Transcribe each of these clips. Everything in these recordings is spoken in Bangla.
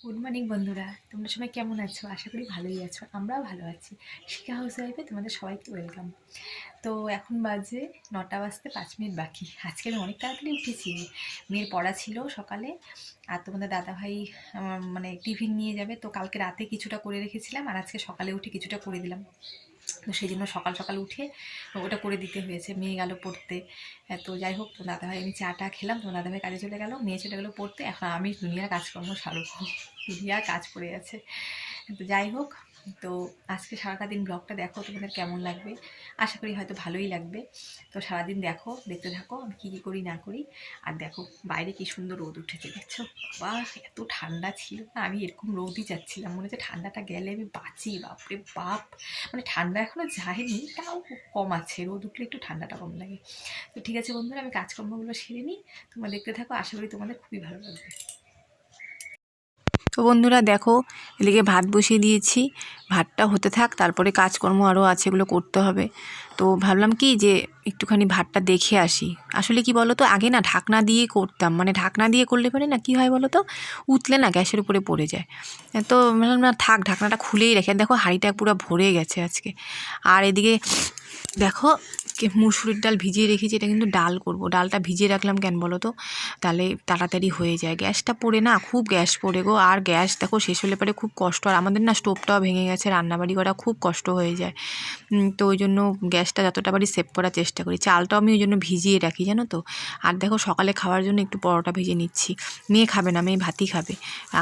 গুড মর্নিং বন্ধুরা, তোমরা সবাই কেমন আছো? আশা করি ভালোই আছো। আমরাও ভালো আছি। শিখা হাউস ওয়াইফে তোমাদের সবাইকে ওয়েলকাম। তো এখন বাজে 9টা বাজতে 5 মিনিট বাকি। আজকে আমি অনেক তাড়াতাড়ি উঠেছি। মেয়ের পড়া ছিল সকালে, আর তোমাদের দাদাভাই মানে টিফিন নিয়ে যাবে, তো কালকে রাতে কিছুটা করে রেখেছিলাম আর আজকে সকালে উঠে কিছুটা করে দিলাম। তো সেই জন্য সকাল সকাল উঠে ওটা করে দিতে হয়েছে। মেয়ে গেল পড়তে। তো যাই হোক, তো দাদাভাই, আমি চাটা খেলাম, তো দাদাভাই কাজে চলে গেল, মেয়ে চলে গেলো পড়তে। এখন আমি দুনিয়ার কাজকর্ম সারবো, দুনিয়ার কাজ পড়ে আছে। তো যাই হোক, তো আজকে সারাটা দিন ব্লগটা দেখো, তোমাদের কেমন লাগবে। আশা করি হয়তো ভালোই লাগবে। তো সারাদিন দেখো, দেখতে থাকো আমি কী কী করি না করি। আর দেখো বাইরে কি সুন্দর রোদ উঠেছে, দেখছো? বাবা, এত ঠান্ডা ছিল না, আমি এরকম রোদই চাচ্ছিলাম, মনে হচ্ছে ঠান্ডাটা গেলে আমি বাঁচি। বাপরে বাপ, মানে ঠান্ডা এখনও যায়নি, তাও কম আছে, রোদ উঠলে একটু ঠান্ডাটা কম লাগে। তো ঠিক আছে বন্ধুরা, আমি কাজকর্মগুলো সেরে নিই, তোমরা দেখতে থাকো, আশা করি তোমাদের খুবই ভালো লাগবে। তো বন্ধুরা দেখো, এদিকে ভাত বসিয়ে দিয়েছি। ভাতটা হতে থাক, তারপরে কাজকর্ম আরও আছে, এগুলো করতে হবে। তো ভাবলাম কি যে একটুখানি ভাতটা দেখে আসি। আসলে কি বলো তো, আগে না ঢাকনা দিয়ে করতাম, মানে ঢাকনা দিয়ে করলে পরে না কী হয় বলো তো, উতলে না গ্যাসের উপরে পড়ে যায়। তো ভাবলাম না থাক, ঢাকনাটা খুলেই রেখে। দেখো হাঁড়িটা পুরো ভরে গেছে আজকে। আর এদিকে দেখো মুসুরির ডাল ভিজিয়ে রেখেছি, এটা কিন্তু ডাল করব। ডালটা ভিজিয়ে রাখলাম কেন বলো তো, তাহলে তাড়াতাড়ি হয়ে যায়। গ্যাসটা পড়ে না, খুব গ্যাস পড়ে গো। আর গ্যাস দেখো শেষ হলে পরে খুব কষ্ট। আর আমাদের না স্টোভটাও ভেঙে গেছে, রান্নাবাড়ি করা খুব কষ্ট হয়ে যায়। তো ওই জন্য গ্যাসটা যতটা পারি সেভ করার চেষ্টা করি। চালটাও আমি ওই জন্য ভিজিয়ে রাখি, জানো তো। আর দেখো সকালে খাওয়ার জন্য একটু পরোটা ভেজে নিচ্ছি। মেয়ে খাবে না, মেয়ে ভাতই খাবে।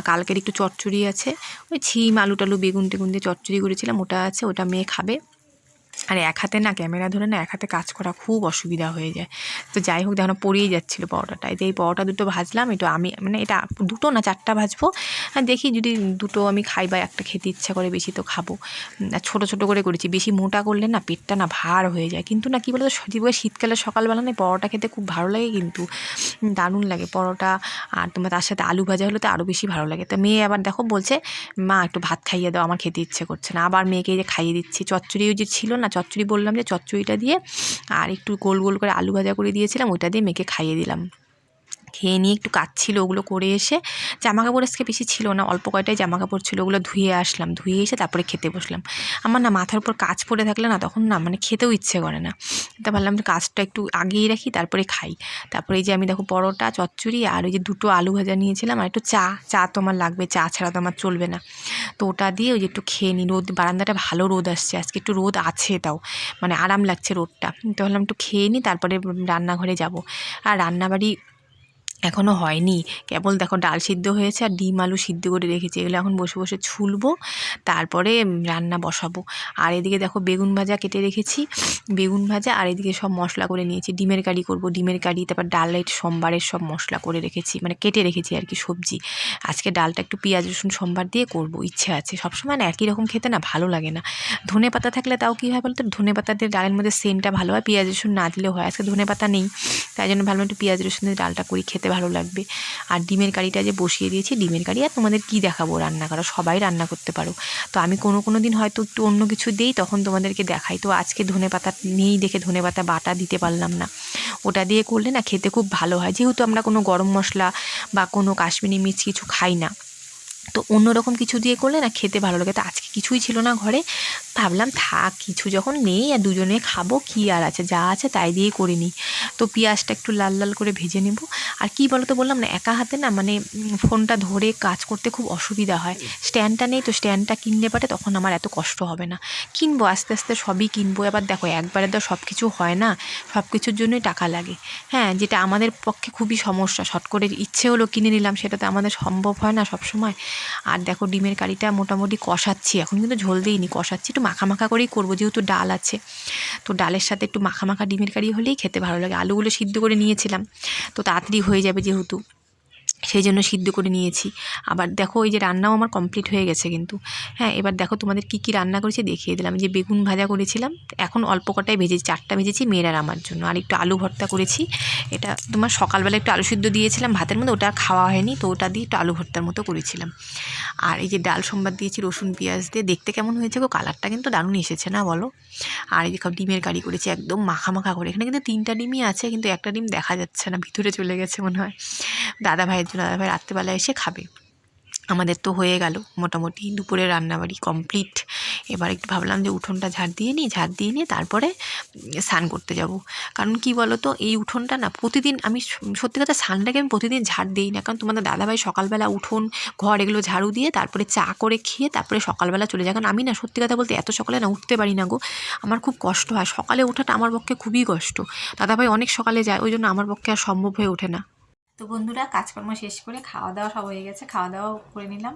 কালকের একটু চচ্চড়ি আছে, ওই ছিম আলু টালু বেগুন টেগুন দিয়ে চচ্চড়ি করেছিলাম, ওটা আছে, ওটা মেয়ে খাবে। আর এক হাতে না ক্যামেরা ধরে না এক হাতে কাজ করা খুব অসুবিধা হয়ে যায়। তো যাই হোক, দেখো পড়েই যাচ্ছিলো পরোটাটা। এই যে এই পরোটা দুটো ভাজলাম, একটু আমি মানে এটা দুটো না চারটা ভাজবো। আর দেখি যদি দুটো আমি খাই বা একটা খেতে ইচ্ছা করে, বেশি তো খাবো। আর ছোটো ছোটো করে করেছি, বেশি মোটা করলে না পেটটা না ভার হয়ে যায়। কিন্তু না কী বলতো, শীতকালে সকালবেলা না পরোটা খেতে খুব ভালো লাগে, কিন্তু দারুণ লাগে পরোটা। আর তোমার তার সাথে আলু ভাজা হলে তো আরও বেশি ভালো লাগে। তো মেয়ে আবার দেখো বলছে, মা একটু ভাত খাইয়ে দাও, আমার খেতে ইচ্ছে করছে না। আবার মেয়েকে যে খাইয়ে দিচ্ছি। চচ্চড়িও যে ছিল না, চচ্চড়ি বললাম যে চচ্চড়িটা দিয়ে আর একটু গোল গোল করে আলু ভাজা করে দিয়েছিলাম, ওইটা দিয়ে মেয়েকে খাইয়ে দিলাম। খেয়ে নিয়ে একটু কাজ ছিল, ওগুলো করে এসে জামাকাপড় আজকে বেশি ছিল না, অল্প কয়টাই জামাকাপড় ছিল, ওগুলো ধুয়ে আসলাম। ধুয়ে এসে তারপরে খেতে বসলাম। আমার না মাথার উপর কাজ পড়ে থাকলে না তখন না মানে খেতেও ইচ্ছে করে না। তা ভাবলাম কাজটা একটু আগেই রাখি, তারপরে খাই। তারপরে এই যে আমি দেখো পরোটা, চচ্চড়ি আর ওই যে দুটো আলু ভাজা নিয়েছিলাম, আর একটু চা তো আমার লাগবে, চা ছাড়া তো আমার চলবে না। তো ওটা দিয়ে ওই যে একটু খেয়ে নিই। রোদ, বারান্দাটা ভালো রোদ আসছে আজকে, একটু রোদ আছে তাও, মানে আরাম লাগছে রোদটা। তো ভাবলাম একটু খেয়ে নিই, তারপরে রান্নাঘরে যাব। আর রান্নাবাড়ি এখনও হয়নি, কেবল দেখো ডাল সিদ্ধ হয়েছে আর ডিম আলু সিদ্ধ করে রেখেছি, এগুলো এখন বসে বসে ছুলবো, তারপরে রান্না বসাবো। আর এদিকে দেখো বেগুন ভাজা কেটে রেখেছি, বেগুন ভাজা। আর এদিকে সব মশলা করে নিয়েছি, ডিমের কারি করব, ডিমের কারি, তারপর ডালের সোমবারের সব মশলা করে রেখেছি, মানে কেটে রেখেছি আর কি সবজি। আজকে ডালটা একটু পেঁয়াজ রসুন সোমবার দিয়ে করব, ইচ্ছে আছে। সবসময় না একই রকম খেতে না ভালো লাগে না। ধনে পাতা থাকলে তাও কী হয় বলতো, ধনে পাতা দিয়ে ডালের মধ্যে সেন্টটা ভালো হয়, পেঁয়াজ রসুন না দিলেও হয়। আজকে ধনে পাতা নেই, তাই জন্য ভাবলাম একটু পেঁয়াজ রসুন দিয়ে ডালটা করি, খেতে ভালো লাগবে। আর ডিমের কারিটা যে বসিয়ে দিয়েছি, ডিমের কারি আর তোমাদের কি দেখাবো রান্না করা, সবাই রান্না করতে পারো। তো আমি কোনো দিন হয়তো একটু অন্য কিছু দিই, তখন তোমাদেরকে দেখাই। তো আজকে ধনে পাতা নেই দেখে ধনে পাতা বাটা দিতে পারলাম না। ওটা দিয়ে করলে না খেতে খুব ভালো হয়, যেহেতু আমরা কোনো গরম মশলা বা কোনো কাশ্মীরি মির্চ কিছু খাই না। তো অন্যরকম কিছু দিয়ে করলে না খেতে ভালো লাগে। তো আজকে কিছুই ছিল না ঘরে, ভাবলাম থাক, কিছু যখন নেই আর দুজনে খাবো, কি আর আছে, যা আছে তাই দিয়েই করে নিই। তো পেঁয়াজটা একটু লাল লাল করে ভেজে নেব। আর কি বলো তো, বললাম না একা হাতে না মানে ফোনটা ধরে কাজ করতে খুব অসুবিধা হয়। স্ট্যান্ডটা নেই, তো স্ট্যান্ডটা কিনলে পারে তখন আমার এত কষ্ট হবে না। কিনবো আস্তে আস্তে, সবই কিনবো। এবার দেখো একবারে তো সব কিছু হয় না, সব কিছুর জন্যই টাকা লাগে। হ্যাঁ, যেটা আমাদের পক্ষে খুবই সমস্যা, শর্ট করে ইচ্ছে হলো কিনে নিলাম, সেটা তো আমাদের সম্ভব হয় না সব সময়। আর দেখো ডিমের কারিটা মোটামুটি কষাচ্ছি, এখন কিন্তু ঝোল দিইনি, কষাচ্ছি, একটু মাখা মাখা করেই করবো, যেহেতু ডাল আছে। তো ডালের সাথে একটু মাখা মাখা ডিমের কারি হলেই খেতে ভালো লাগে। আলুগুলো সিদ্ধ করে নিয়েছিলাম, তো তাড়াতাড়ি হয়ে যাবে যেহেতু, সেই জন্য সিদ্ধ করে নিয়েছি। আবার দেখো ওই যে রান্নাও আমার কমপ্লিট হয়ে গেছে কিন্তু। হ্যাঁ, এবার দেখো তোমাদের কি কি রান্না করেছি দেখিয়ে দিলাম। যে বেগুন ভাজা করেছিলাম, এখন অল্প কটাই ভেজেছি, 4টা ভেজেছি মেয়ের আর আমার জন্য। আর একটু আলু ভর্তা করেছি, এটা তোমার সকালবেলা একটু আলু সিদ্ধ দিয়েছিলাম ভাতের মধ্যে, ওটা আর খাওয়া হয়নি, তো ওটা দিয়ে একটু আলু ভর্তার মতো করেছিলাম। আর এই যে ডাল সোমবার দিয়েছি রসুন পেঁয়াজ দিয়ে, দেখতে কেমন হয়েছে গো, কালারটা কিন্তু দারুণ এসেছে না বলো। আর এই যে ডিমের কারি করেছি একদম মাখা মাখা করে। এখানে কিন্তু 3টা ডিমই আছে, কিন্তু একটা ডিম দেখা যাচ্ছে না, ভিতরে চলে গেছে মনে হয়। দাদা ভাইয়ের জন্য, দাদা ভাই রাত্রেবেলা এসে খাবে। আমাদের তো হয়ে গেল মোটামুটি দুপুরে রান্নাবাড়ি কমপ্লিট। এবার একটু ভাবলাম যে উঠোনটা ঝাড় দিয়ে নিয়ে তারপরে স্নান করতে যাব। কারণ কি বলো তো, এই উঠোনটা না প্রতিদিন আমি সত্যি কথা স্নানটাকে আমি প্রতিদিন ঝাড় দিই না, কারণ তোমাদের দাদাভাই সকালবেলা উঠোন ঘর এগুলো ঝাড়ু দিয়ে তারপরে চা করে খেয়ে তারপরে সকালবেলা চলে যায়। কারণ আমি না সত্যি কথা বলতে এত সকালে না উঠতে পারি না গো, আমার খুব কষ্ট হয় সকালে ওঠাটা, আমার পক্ষে খুবই কষ্ট। দাদাভাই অনেক সকালে যায়, ওই জন্য আমার পক্ষে আর সম্ভব হয়ে ওঠে না। তো বন্ধুরা, কাজকর্ম শেষ করে খাওয়া দাওয়া সব হয়ে গেছে, খাওয়া দাওয়া করে নিলাম।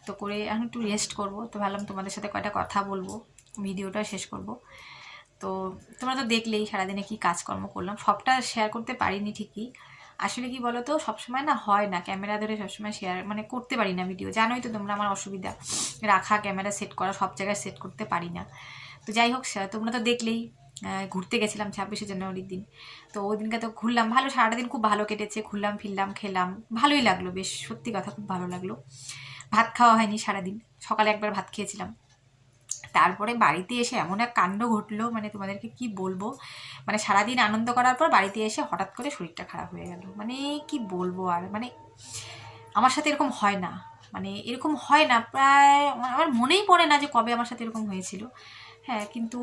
তো করে এখন একটু রেস্ট করব। তো ভাবলাম তোমাদের সাথে কয়টা কথা বলবো, ভিডিওটা শেষ করব। তো তোমরা তো দেখলেই সারাদিনে কি কাজকর্ম করলাম, সবটা শেয়ার করতে পারিনি ঠিকই। আসলে কি বলো তো, সবসময় না হয় না, ক্যামেরা ধরে সবসময় শেয়ার মানে করতে পারি না ভিডিও, জানোই তো তোমরা আমার অসুবিধা, রাখা ক্যামেরা সেট করা সব জায়গায় সেট করতে পারি না। তো যাই হোক, তোমরা তো দেখলেই ঘুরতে গেছিলাম 26শে জানুয়ারির দিন। তো ওই দিনকে তো ঘুরলাম, ভালো সারাটা দিন খুব ভালো কেটেছে, ঘুরলাম ফিরলাম খেলাম, ভালোই লাগলো বেশ, সত্যি কথা খুব ভালো লাগলো। ভাত খাওয়া হয়নি সারাদিন, সকালে একবার ভাত খেয়েছিলাম। তারপরে বাড়িতে এসে এমন এক কাণ্ড ঘটলো, মানে তোমাদেরকে কি বলবো, মানে সারাদিন আনন্দ করার পর বাড়িতে এসে হঠাৎ করে শরীরটা খারাপ হয়ে গেল। মানে কি বলবো আর, মানে আমার সাথে এরকম হয় না, মানে এরকম হয় না প্রায়, আমার মনেই পড়ে না যে কবে আমার সাথে এরকম হয়েছিল। হ্যাঁ, কিন্তু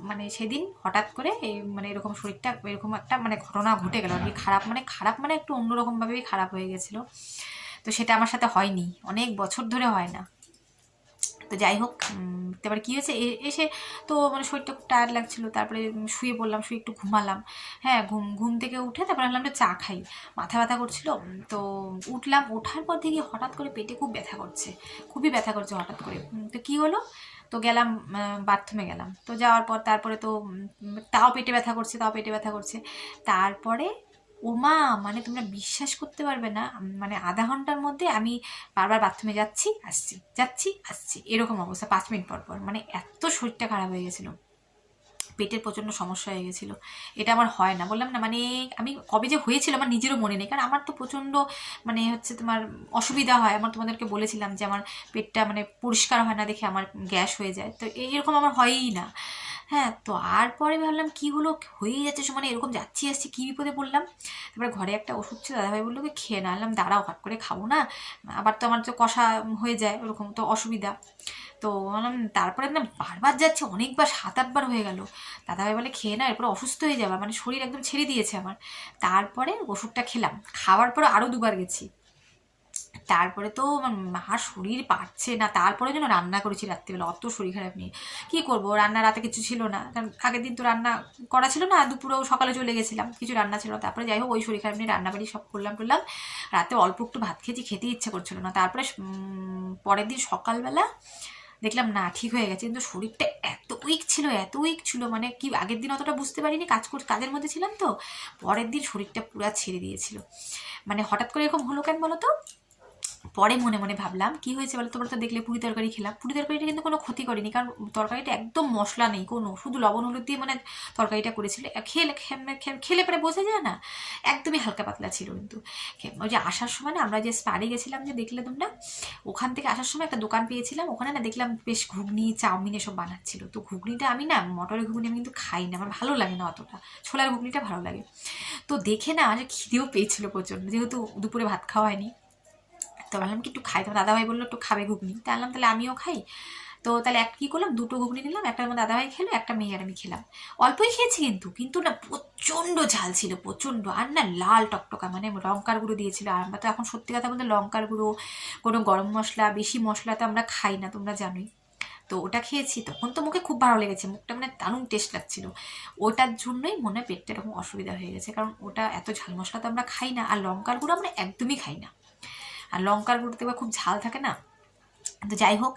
মানে সেদিন হঠাৎ করে এই মানে এরকম শরীরটা এরকম একটা মানে ঘটনা ঘটে গেল আর কি। খারাপ মানে একটু অন্যরকমভাবেই খারাপ হয়ে গেছিলো। তো সেটা আমার সাথে হয়নি, অনেক বছর ধরে হয় না। তো যাই হোক, তারপরে কী হয়েছে, এসে তো মানে শরীরটা খুব টায়ার্ড লাগছিলো, তারপরে শুয়ে পড়লাম, শুয়ে একটু ঘুমালাম। হ্যাঁ, ঘুম থেকে উঠে তারপরে ভাবলাম একটু চা খাই, মাথা ব্যথা করছিল। তো উঠলাম, ওঠার পর থেকে হঠাৎ করে পেটে খুব ব্যথা করছে, খুবই ব্যথা করছে হঠাৎ করে। তো কী হলো, তো গেলাম বাথরুমে গেলাম। তো যাওয়ার পর তারপরে তো তাও পেটে ব্যথা করছে। তারপরে ওমা, মানে তোমরা বিশ্বাস করতে পারবে না, মানে আধা ঘন্টার মধ্যে আমি বারবার বাথরুমে যাচ্ছি আসছি এরকম অবস্থা, 5 মিনিট পর পর। মানে এত শরীরটা খারাপ হয়ে গেছিলো, পেটের প্রচণ্ড সমস্যা হয়ে গেছিলো। এটা আমার হয় না, বললাম না, মানে আমি কবে যে হয়েছিল আমার নিজেরও মনে নেই, কারণ আমার তো প্রচণ্ড মানে হচ্ছে তোমার অসুবিধা হয়। আমার তোমাদেরকে বলেছিলাম যে আমার পেটটা মানে পরিষ্কার হয় না দেখে আমার গ্যাস হয়ে যায়, তো এরকম আমার হয়ই না। হ্যাঁ, তো আর পরে ভাবলাম কী হলো, হয়েই যাচ্ছে মানে এরকম যাচ্ছি আসছি, কী বিপদে পড়লাম। তারপরে ঘরে একটা ওষুধ ছিল, দাদাভাই বললো কি খেয়ে না, আনলাম দাঁড়াও হট করে খাবো না, আবার তো আমার তো কষা হয়ে যায়, ওরকম তো অসুবিধা। তো তারপরে না বারবার যাচ্ছে, অনেকবার 7-8 বার হয়ে গেল। দাদাভাই বলে খেয়ে না, এরপরে অসুস্থ হয়ে যাবে, মানে শরীর একদম ছেড়ে দিয়েছে আমার। তারপরে ওষুধটা খেলাম, খাওয়ার পরে আরও 2বার গেছি। তারপরে তো মার শরীর পাচ্ছে না, তারপরে যেন রান্না করেছি রাত্রিবেলা, অত শরীর খারাপ নিয়ে কী করবো, রান্না রাতে কিছু ছিল না, কারণ আগের দিন তো রান্না করা ছিল না, দুপুরেও সকালে চলে গেছিলাম, কিছু রান্না ছিল না। তারপরে যাই হোক ওই শরীর খারাপ নিয়ে রান্নাবাড়ি সব করলাম, রাতে অল্প একটু ভাত খেয়েছি, খেতে ইচ্ছে করছিল না। তারপরে পরের দিন সকালবেলা দেখলাম না ঠিক হয়ে গেছে, কিন্তু শরীরটা এত উইক ছিল, মানে কি আগের দিন অতটা বুঝতে পারিনি, কাজের মধ্যে ছিলাম। তো পরের দিন শরীরটা পুরো ছেড়ে দিয়েছিল, মানে হঠাৎ করে এরকম হলো কেন বলো তো। পরে মনে মনে ভাবলাম কি হয়েছে বলো, তোমরা তো দেখলে পুরি তরকারি খেলাম, পুরি তরকারিটা কিন্তু কোনো ক্ষতি করেনি, কারণ তরকারিটা একদম মশলা নেই কোনো, শুধু লবণ হলুদ দিয়ে মানে তরকারিটা করেছিল। খেলে পরে বোঝা যায় না, একদমই হালকা পাতলা ছিল। কিন্তু ওই যে আসার সময় না আমরা যে স্পারে গেছিলাম, যে দেখলে তোমরা, ওখান থেকে আসার সময় একটা দোকান পেয়েছিলাম, ওখানে না দেখলাম বেশ ঘুগনি চাউমিন এসব বানাচ্ছিল। তো ঘুগনিটা আমি না, মটরের ঘুগনি আমি কিন্তু খাই না, আমার ভালো লাগে না অতটা, ছোলার ঘুগনিটা ভালো লাগে। তো দেখে না আমার খিদেও পেয়েছিল প্রচণ্ড, যেহেতু দুপুরে ভাত খাওয়া হয়নি। তো ভাবলাম কি একটু খাই, তো দাদাভাই বললো একটু খাবে ঘুগনি, তাই আনলাম, তাহলে আমিও খাই। তো তাহলে কী করলাম, 2টো ঘুগনি নিলাম, একটা আমার দাদাভাই খেলো, একটা মেয়ে আর আমি খেলাম। অল্পই খেয়েছি, কিন্তু না প্রচণ্ড ঝাল ছিল, প্রচণ্ড। আর না লাল টকটকা, মানে লঙ্কার গুঁড়ো দিয়েছিল। আর আমরা তো এখন সত্যি কথা বলতে লঙ্কার গুঁড়ো, কোনো গরম মশলা, বেশি মশলা তো আমরা খাই না, তোমরা জানোই। তো ওটা খেয়েছি, তখন তো মুখে খুব ভালো লেগেছে, মুখটা মানে দারুণ টেস্ট লাগছিল। ওটার জন্যই মনে হয় পেটটা এরকম অসুবিধা হয়ে গেছে, কারণ ওটা এত ঝাল মশলা তো আমরা খাই না, আর লঙ্কার গুঁড়ো আমরা একদমই খাই না, আর লঙ্কার গুঁড়োতে বা খুব ঝাল থাকে না। তো যাই হোক,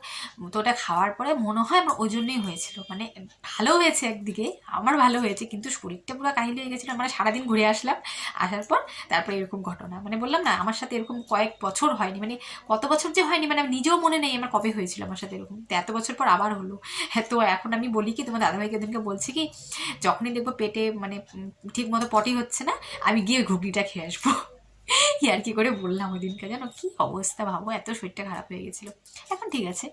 তো ওটা খাওয়ার পরে মনে হয় আমার ওই জন্যই হয়েছিল, মানে ভালো হয়েছে একদিকে, আমার ভালো হয়েছে, কিন্তু শরীরটা পুরো কাহিল হয়ে গেছিলো। মানে সারাদিন ঘুরে আসলাম, আসার পর তারপরে এরকম ঘটনা, মানে বললাম না আমার সাথে এরকম কয়েক বছর হয়নি, মানে কত বছর যে হয়নি, মানে আমি নিজেও মনে নেই আমার কবে হয়েছিল আমার সাথে এরকম। তো এত বছর পর আবার হলো। হ্যাঁ, তো এখন আমি বলি কি, তোমার দাদাভাইকে ওদিনকে বলছি কি, যখনই দেখবো পেটে মানে ঠিক মতো পটি হচ্ছে না, আমি গিয়ে ঘুগনিটা খেয়ে আসবো। আর কি করে বললাম ওই দিনকে, জানো কি অবস্থা, ভাবো এত শরীরটা খারাপ হয়ে গেছিলো। এখন ঠিক আছে।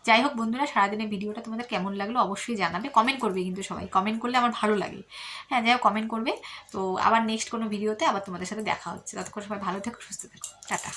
যাই হোক বন্ধুরা, সারাদিনের ভিডিওটা তোমাদের কেমন লাগলো অবশ্যই জানাবে, কমেন্ট করবে, কিন্তু সবাই কমেন্ট করলে আমার ভালো লাগে। হ্যাঁ, যাই হোক কমেন্ট করবে। তো আবার নেক্সট কোনো ভিডিওতে আবার তোমাদের সাথে দেখা হচ্ছে, ততক্ষণ সবাই ভালো থেকো, সুস্থ থেকো, টাটা।